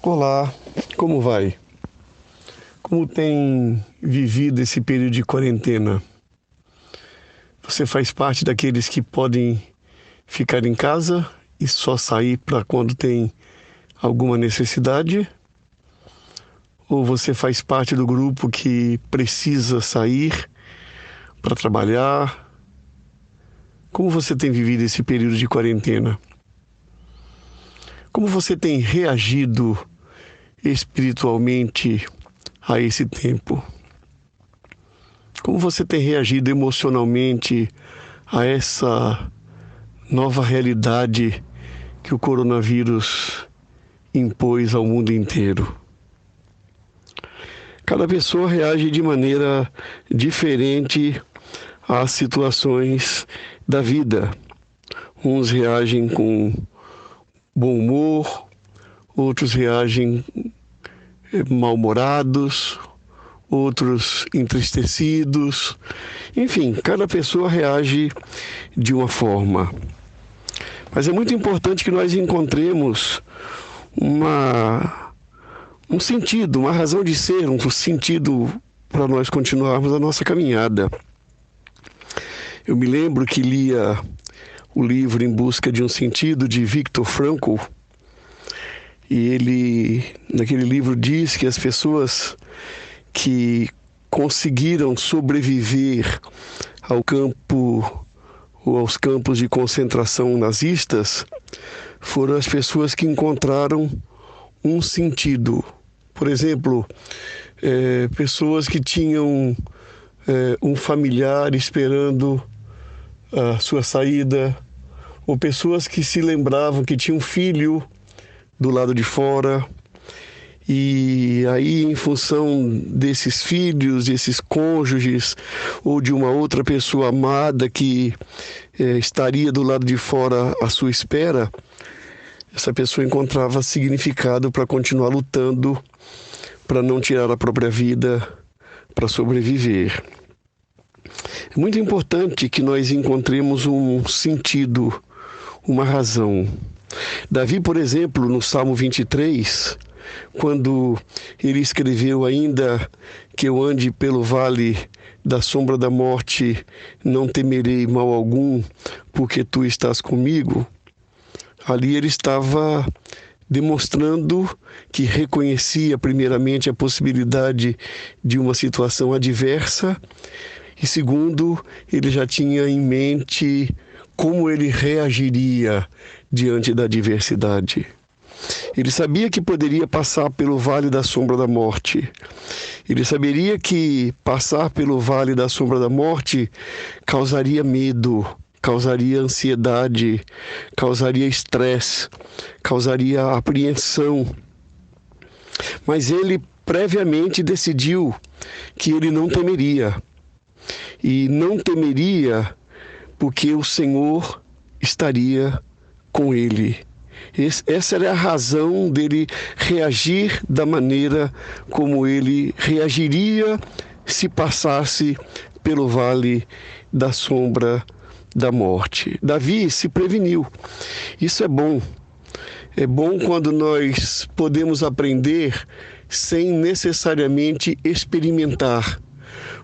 Olá, como vai? Como tem vivido esse período de quarentena? Você faz parte daqueles que podem ficar em casa e só sair para quando tem alguma necessidade? Ou você faz parte do grupo que precisa sair para trabalhar? Como você tem vivido esse período de quarentena? Como você tem reagido espiritualmente a esse tempo? Como você tem reagido emocionalmente a essa nova realidade que o coronavírus impôs ao mundo inteiro? Cada pessoa reage de maneira diferente às situações da vida. Uns reagem com bom humor, outros reagem mal-humorados, outros entristecidos. Enfim, cada pessoa reage de uma forma. Mas é muito importante que nós encontremos um sentido, uma razão de ser, um sentido para nós continuarmos a nossa caminhada. Eu me lembro que lia o livro Em Busca de um Sentido, de Viktor Frankl, e ele, naquele livro, diz que as pessoas que conseguiram sobreviver ao campo ou aos campos de concentração nazistas foram as pessoas que encontraram um sentido. Por exemplo, pessoas que tinham um familiar esperando a sua saída, ou pessoas que se lembravam que tinham um filho do lado de fora, e aí, em função desses filhos, desses cônjuges, ou de uma outra pessoa amada que estaria do lado de fora à sua espera, essa pessoa encontrava significado para continuar lutando, para não tirar a própria vida, para sobreviver. É muito importante que nós encontremos um sentido, uma razão. Davi, por exemplo, no Salmo 23, quando ele escreveu: ainda que eu ande pelo vale da sombra da morte, não temerei mal algum, porque tu estás comigo. Ali ele estava demonstrando que reconhecia primeiramente a possibilidade de uma situação adversa e, segundo, ele já tinha em mente como ele reagiria diante da adversidade. Ele sabia que poderia passar pelo vale da sombra da morte. Ele saberia que passar pelo vale da sombra da morte causaria medo, causaria ansiedade, causaria estresse, causaria apreensão. Mas ele previamente decidiu que ele não temeria. E não temeria porque o Senhor estaria com ele. Essa era a razão dele reagir da maneira como ele reagiria se passasse pelo vale da sombra da morte. Davi se preveniu. Isso é bom. É bom quando nós podemos aprender sem necessariamente experimentar.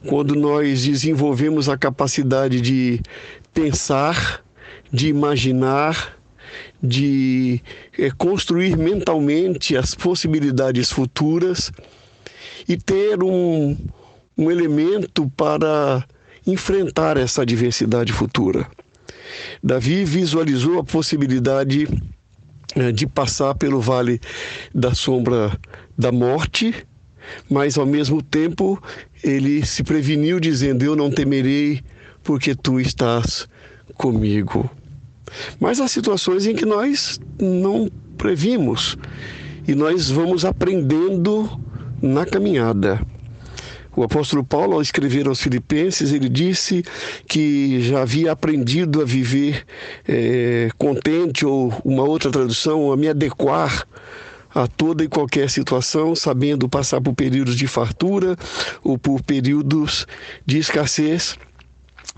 Quando nós desenvolvemos a capacidade de pensar, de imaginar, de construir mentalmente as possibilidades futuras e ter um elemento para enfrentar essa adversidade futura. Davi visualizou a possibilidade de passar pelo vale da sombra da morte, mas ao mesmo tempo ele se preveniu dizendo: eu não temerei porque tu estás comigo. Mas há situações em que nós não previmos e nós vamos aprendendo na caminhada. O apóstolo Paulo, ao escrever aos Filipenses, ele disse que já havia aprendido a viver contente, ou uma outra tradução, a me adequar a toda e qualquer situação, sabendo passar por períodos de fartura ou por períodos de escassez.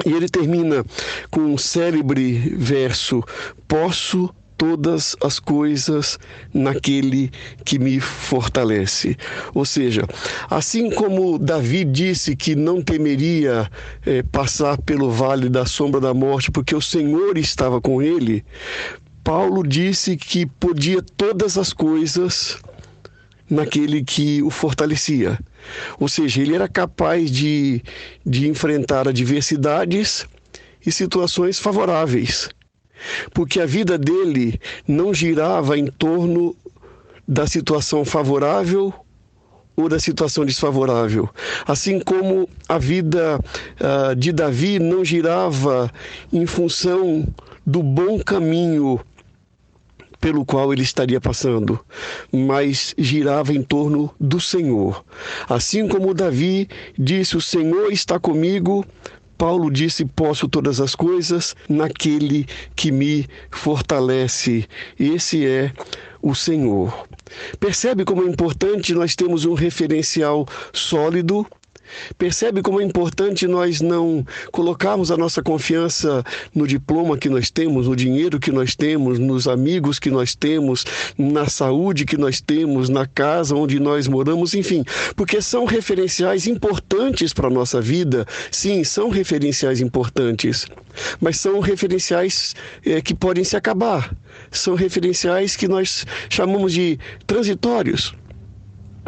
E ele termina com um célebre verso: posso todas as coisas naquele que me fortalece. Ou seja, assim como Davi disse que não temeria passar pelo vale da sombra da morte, porque o Senhor estava com ele, Paulo disse que podia todas as coisas naquele que o fortalecia. Ou seja, ele era capaz de enfrentar adversidades e situações favoráveis, porque a vida dele não girava em torno da situação favorável ou da situação desfavorável. Assim como a vida de Davi não girava em função do bom caminho pelo qual ele estaria passando, mas girava em torno do Senhor. Assim como Davi disse, o Senhor está comigo, Paulo disse, posso todas as coisas naquele que me fortalece. Esse é o Senhor. Percebe como é importante nós termos um referencial sólido? Percebe como é importante nós não colocarmos a nossa confiança no diploma que nós temos, no dinheiro que nós temos, nos amigos que nós temos, na saúde que nós temos, na casa onde nós moramos, enfim, porque são referenciais importantes para a nossa vida. Sim, são referenciais importantes, mas são referenciais que podem se acabar. São referenciais que nós chamamos de transitórios.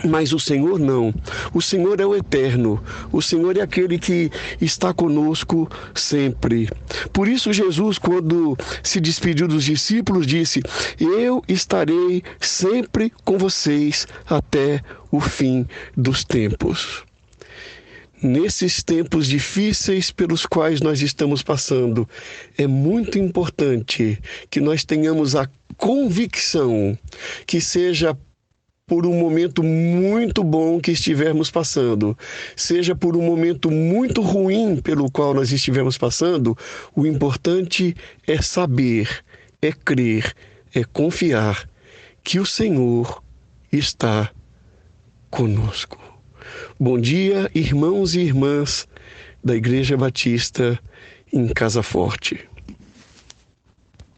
Mas o Senhor não. O Senhor é o eterno. O Senhor é aquele que está conosco sempre. Por isso Jesus, quando se despediu dos discípulos, disse: eu estarei sempre com vocês até o fim dos tempos. Nesses tempos difíceis pelos quais nós estamos passando, é muito importante que nós tenhamos a convicção que seja por um momento muito bom que estivermos passando, seja por um momento muito ruim pelo qual nós estivermos passando, o importante é saber, é crer, é confiar que o Senhor está conosco. Bom dia, irmãos e irmãs da Igreja Batista em Casa Forte.